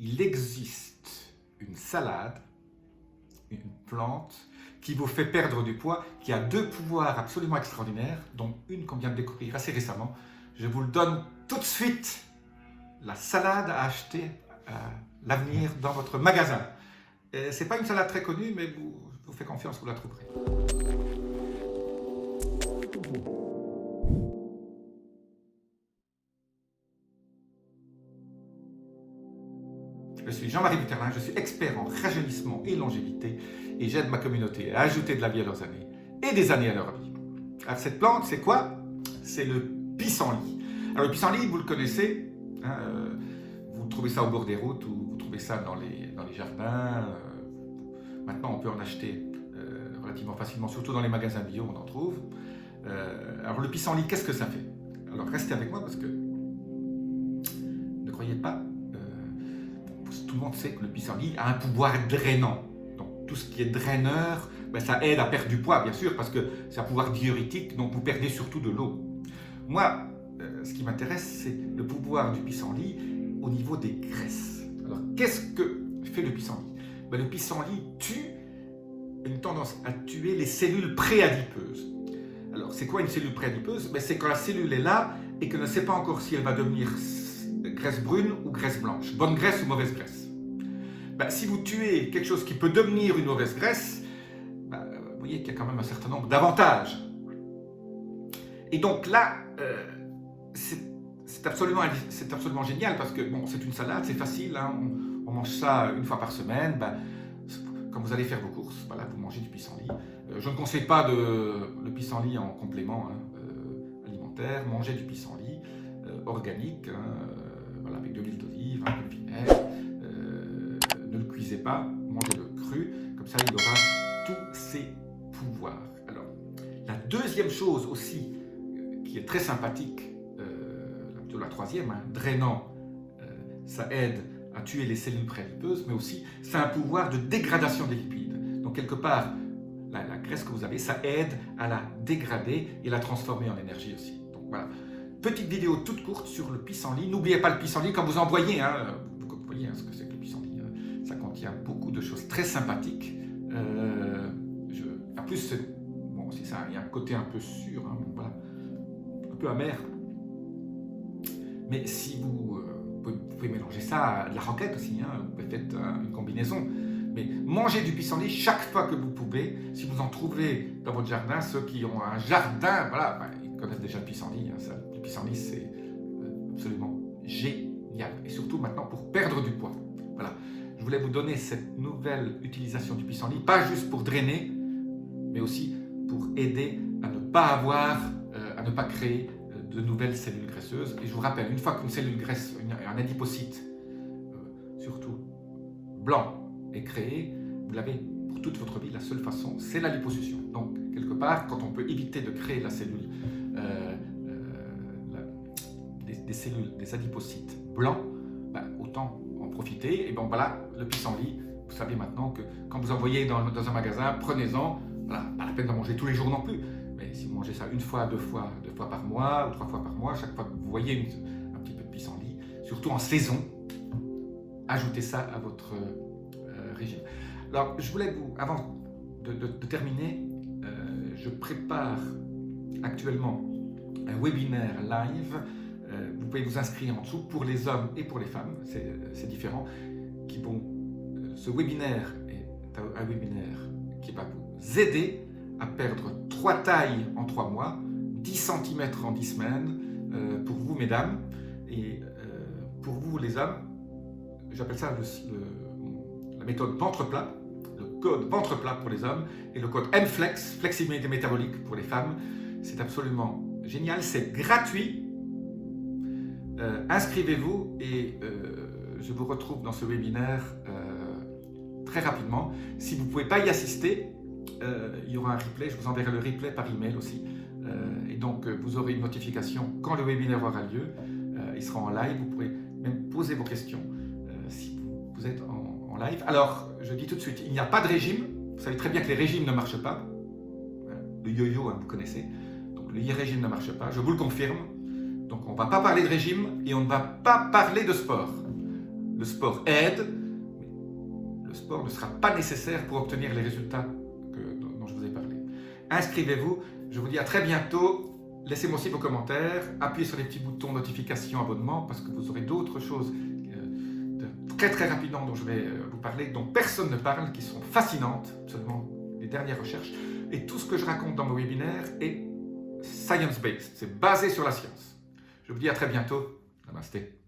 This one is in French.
il existe une salade, une plante, qui vous fait perdre du poids, qui a 2 pouvoirs absolument extraordinaires, dont une qu'on vient de découvrir assez récemment. Je vous le donne tout de suite. La salade à acheter à l'avenir dans votre magasin. Ce n'est pas une salade très connue, mais je vous fais confiance, vous la trouverez. Je suis Jean-Marie Buterlin, je suis expert en rajeunissement et longévité et j'aide ma communauté à ajouter de la vie à leurs années et des années à leur vie. Alors cette plante, c'est quoi? C'est le pissenlit. Alors le pissenlit, vous le connaissez, hein, vous trouvez ça au bord des routes ou vous trouvez ça dans les jardins. Maintenant, on peut en acheter relativement facilement, surtout dans les magasins bio, on en trouve. Alors le pissenlit, qu'est-ce que ça fait? Alors restez avec moi parce que ne croyez pas, tout le monde sait que le pissenlit a un pouvoir drainant. Donc tout ce qui est draineur, ça aide à perdre du poids, bien sûr, parce que c'est un pouvoir diurétique, donc vous perdez surtout de l'eau. Moi, ce qui m'intéresse, c'est le pouvoir du pissenlit au niveau des graisses. Alors qu'est-ce que fait le pissenlit? Le pissenlit tue, une tendance à tuer les cellules préadipeuses. Alors c'est quoi une cellule préadipeuse? C'est quand la cellule est là et qu'elle ne sait pas encore si elle va devenir graisse brune ou graisse blanche, bonne graisse ou mauvaise graisse. Si vous tuez quelque chose qui peut devenir une mauvaise graisse, vous voyez qu'il y a quand même un certain nombre d'avantages. Et donc là, c'est absolument génial parce que bon, c'est une salade, c'est facile, hein, on mange ça une fois par semaine. Quand vous allez faire vos courses, voilà, vous mangez du pissenlit. Je ne conseille pas le pissenlit en complément alimentaire. Mangez du pissenlit organique, voilà, avec de l'huile d'olive, un peu de vinaigre. Ne le cuisez pas, mangez-le cru. Comme ça, il aura tous ses pouvoirs. Alors, la deuxième chose aussi qui est très sympathique, plutôt la troisième, drainant, ça aide à tuer les cellules préadipeuses, mais aussi ça a un pouvoir de dégradation des lipides. Donc quelque part, la graisse que vous avez, ça aide à la dégrader et la transformer en énergie aussi. Donc voilà, petite vidéo toute courte sur le pissenlit. N'oubliez pas le pissenlit quand vous en voyez, vous voyez ce que c'est que le pissenlit. Ça contient beaucoup de choses très sympathiques. En plus, bon, c'est ça, il y a un côté un peu sûr, voilà, un peu amer. Mais si vous pouvez mélanger ça à de la roquette aussi, vous pouvez faire une combinaison. Mais mangez du pissenlit chaque fois que vous pouvez. Si vous en trouvez dans votre jardin, ceux qui ont un jardin, voilà, ils connaissent déjà le pissenlit. Le pissenlit, c'est absolument génial. Et surtout maintenant pour perdre du poids. Voilà. Je voulais vous donner cette nouvelle utilisation du pissenlit, pas juste pour drainer, mais aussi pour aider à ne pas avoir, à ne pas créer de nouvelles cellules graisseuses. Et je vous rappelle, une fois qu'une cellule graisse, un adipocyte, surtout blanc, est créé, vous l'avez pour toute votre vie. La seule façon, c'est la liposuction. Donc, quelque part, quand on peut éviter de créer la cellule, des cellules, des adipocytes blancs, autant en profiter. Et bon, voilà, le pissenlit, vous savez maintenant que quand vous en voyez dans un magasin, prenez-en. Voilà, pas la peine d'en manger tous les jours non plus. Mais si vous mangez ça une fois, deux fois par mois ou 3 fois par mois, chaque fois que vous voyez un petit peu de pissenlit, surtout en saison, ajoutez ça à votre régime. Alors, je voulais avant de terminer, je prépare actuellement un webinaire live. Vous pouvez vous inscrire en dessous pour les hommes et pour les femmes, c'est différent. Ce webinaire est un webinaire qui va vous aider à perdre 3 tailles en 3 mois, 10 cm en 10 semaines, pour vous mesdames, et pour vous les hommes, j'appelle ça la méthode ventre plat, le code ventre plat pour les hommes, et le code MFLEX, flexibilité métabolique pour les femmes. C'est absolument génial, c'est gratuit. Inscrivez-vous et je vous retrouve dans ce webinaire très rapidement. Si vous ne pouvez pas y assister, il y aura un replay, je vous enverrai le replay par email aussi. Et donc vous aurez une notification quand le webinaire aura lieu. Il sera en live, vous pourrez même poser vos questions si vous êtes en live. Alors, je dis tout de suite, il n'y a pas de régime. Vous savez très bien que les régimes ne marchent pas. Le yo-yo, vous connaissez. Donc le régime ne marche pas, je vous le confirme. Donc on ne va pas parler de régime et on ne va pas parler de sport. Le sport aide, mais le sport ne sera pas nécessaire pour obtenir les résultats dont je vous ai parlé. Inscrivez-vous, je vous dis à très bientôt. Laissez-moi aussi vos commentaires, appuyez sur les petits boutons notification, abonnement, parce que vous aurez d'autres choses très très rapidement dont je vais vous parler, dont personne ne parle, qui sont fascinantes, absolument les dernières recherches. Et tout ce que je raconte dans mes webinaires est science-based, c'est basé sur la science. Je vous dis à très bientôt. Namasté.